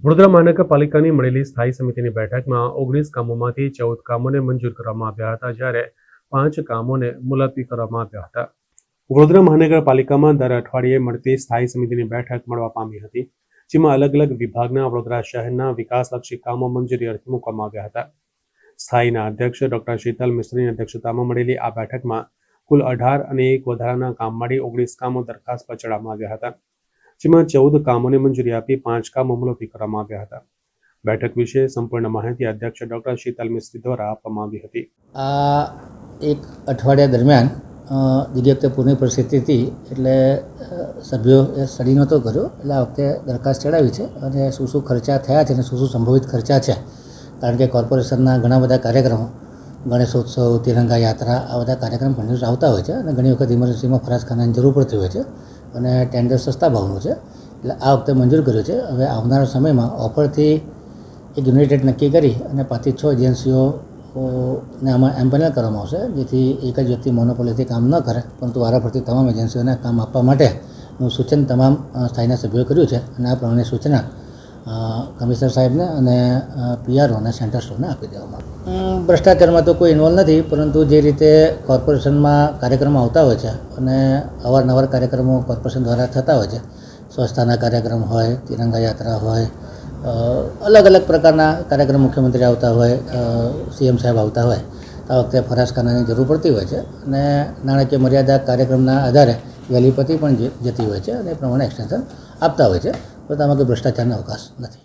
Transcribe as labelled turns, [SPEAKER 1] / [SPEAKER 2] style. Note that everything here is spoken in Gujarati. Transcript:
[SPEAKER 1] વડોદરા મહાનગરપાલિકાની મળેલી સ્થાયી સમિતિની બેઠકમાં 19 કામોમાંથી 14 કામોને મંજૂર કરવામાં આવ્યા હતા, જ્યારે 5 કામોને મુલતવી કરવામાં આવ્યા હતા. વડોદરા મહાનગરપાલિકામાં દર અઠવાડિયે મળતી સ્થાયી સમિતિની બેઠક મળવા પામી હતી, જેમાં અલગ અલગ વિભાગના વડોદરા શહેરના વિકાસલક્ષી કામો મંજૂરી અર્થે મૂકવામાં આવ્યા હતા. સ્થાયીના અધ્યક્ષ ડોક્ટર શીતલ મિસ્ત્રીની અધ્યક્ષતામાં મળેલી આ બેઠકમાં કુલ 18 અને એક વધારાના કામ મળી 19 કામો દરખાસ્ત પર ચડાવવામાં આવ્યા હતા, જેમાં 14 કામોને મંજૂરી આપી 5 કામો મુલતવી કરવામાં આવ્યા હતા. બેઠક વિશે સંપૂર્ણ માહિતી અધ્યક્ષ ડોક્ટર શીતલ મિસ્ત્રી દ્વારા આપવામાં આવી હતી.
[SPEAKER 2] આ એક અઠવાડિયા દરમિયાન જે વખતે પૂરની પરિસ્થિતિ હતી એટલે સભ્યો એ સ્ટડી નહોતો કર્યો, એટલે આ વખતે દરખાસ્ત ચડાવી છે અને શું શું ખર્ચા થયા છે અને શું શું સંભવિત ખર્ચા છે. કારણ કે કોર્પોરેશનના ઘણા બધા કાર્યક્રમો, ગણેશોત્સવ, તિરંગા યાત્રા, આ બધા કાર્યક્રમ કન્ટિન્યુઅસ આવતા હોય છે અને ઘણી વખત ઇમરજન્સીમાં ફરજખાનાની જરૂર પડતી હોય છે અને ટેન્ડર સસ્તા ભાવનું છે, એટલે આ વખતે મંજૂર કર્યું છે. હવે આવનારા સમયમાં ઓફરથી એક યુનિટેડ નક્કી કરી અને 5 થી 6 એજન્સીઓને આમાં એમ્પેનલ કરવામાં આવશે, જેથી એક જ વ્યક્તિ મોનોપોલીથી કામ ન કરે, પરંતુ વારાફરતી તમામ એજન્સીઓને કામ આપવા માટેનું સૂચન તમામ સ્થાયીના સભ્યોએ કર્યું છે અને આ પ્રમાણે સૂચના કમિશનર સાહેબને અને પીઆરઓ અને સેન્ટર સ્ટોરને આપી દેવામાં આવે. ભ્રષ્ટાચારમાં તો કોઈ ઇન્વોલ્વ નથી, પરંતુ જે રીતે કોર્પોરેશનમાં કાર્યક્રમો આવતા હોય છે અને અવારનવાર કાર્યક્રમો કોર્પોરેશન દ્વારા થતા હોય છે, સ્વચ્છતાના કાર્યક્રમ હોય, તિરંગા યાત્રા હોય, અલગ અલગ પ્રકારના કાર્યક્રમ, મુખ્યમંત્રી આવતા હોય, સીએમ સાહેબ આવતા હોય, આ વખતે ફરજખાનાની જરૂર પડતી હોય છે અને નાણાકીય મર્યાદા કાર્યક્રમના આધારે વેલિપતિ પણ જતી હોય છે અને એ પ્રમાણે એક્સટેન્શન આપતા હોય છે, તો આમાં કોઈ ભ્રષ્ટાચારનો અવકાશ નથી.